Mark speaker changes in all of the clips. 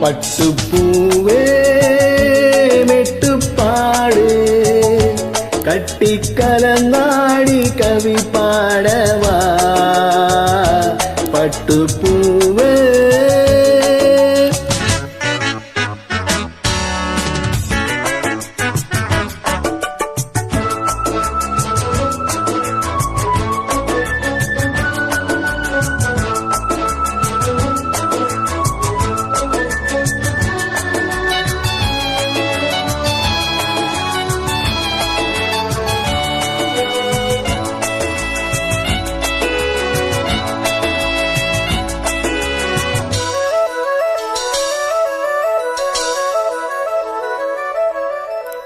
Speaker 1: பட்டுப்பூவே மெட்டுப்பாடு கட்டி கலந்தாடி கவி பாடவா பட்டுப்பூவே.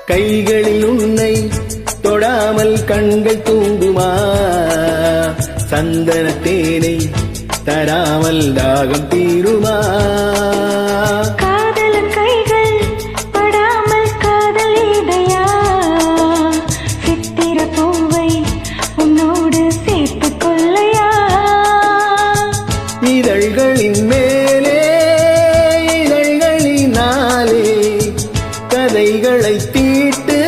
Speaker 1: கைகளில் உன்னை தொடாமல் கண்கள் தூங்குமா சந்தன தேனை தராமல் தாகம் தீருமா
Speaker 2: காதலன் கைகள் படாமல் காதல் இடையா சித்திர பூவை உன்னோடு சேர்த்துக் கொள்ளையா
Speaker 1: இதழ்களின் மேலே இதழ்களினாலே கதைகளை தீட்டு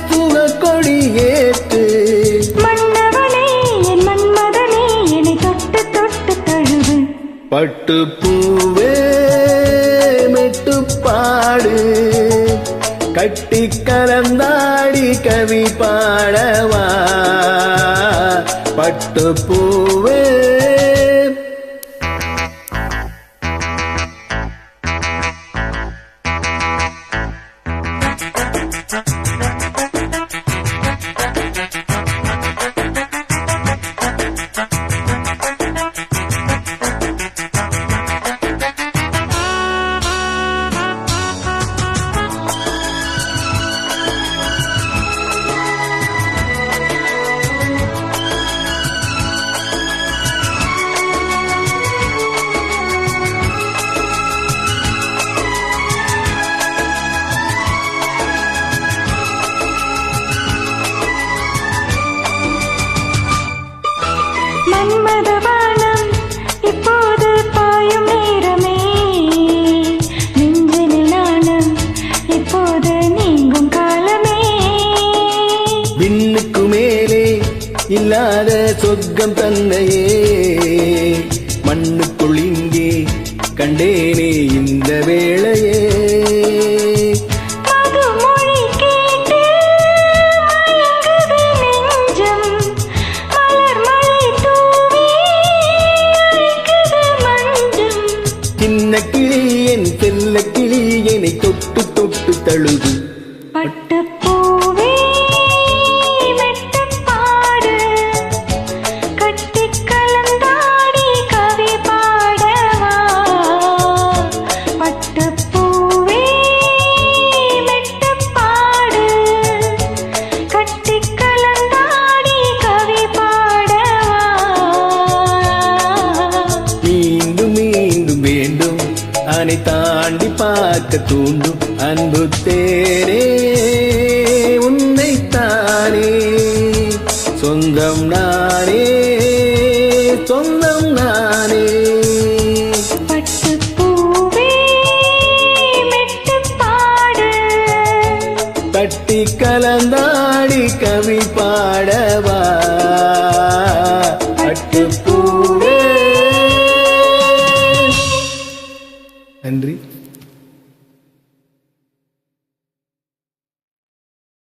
Speaker 1: சுகக்கொடி ஏற்று
Speaker 2: மன்னவனே என் மன்மதனே என்னை தொட்டு தொட்டு தழுவு
Speaker 1: பட்டுப்பூவே மெட்டுப்பாடு கட்டி கலந்தாடி கவி பாடவா பட்டுப்பூவே.
Speaker 2: மன்மதவானம் இப்போது பாயும் நேரமே நெஞ்சினில் நாணம் இப்போது நீங்கும் காலமே
Speaker 1: விண்ணுக்கு மேலே இல்லாத சொர்க்கம் தன்னையே மண்ணுக்குள் இங்கே கண்டேனே இந்த வேளையே சின்ன கிளி என் செல்ல கிளி என்னை தொட்டு தொட்டு தழுது
Speaker 2: பட்டுப்பூவே மெட்டுப்பாடு கட்டி கலந்தாடி கவி பாடவா பட்டுப்பூவே மெட்டுப்பாடு கட்டி கலந்தாடி கவி பாடவா
Speaker 1: மீண்டும் மீண்டும் வேண்டும் அனை தாண்டி பார்க்க தூண்டும் அன்பு தேரே உன்னைத்தானே சொந்தம் நானே சொந்தம் நானே
Speaker 2: பட்டுப்பூவே மெட்டுப்பாடு
Speaker 1: கட்டி கலந்தாடி கவி பாடவா பட்டுப்பூவே. நன்றி.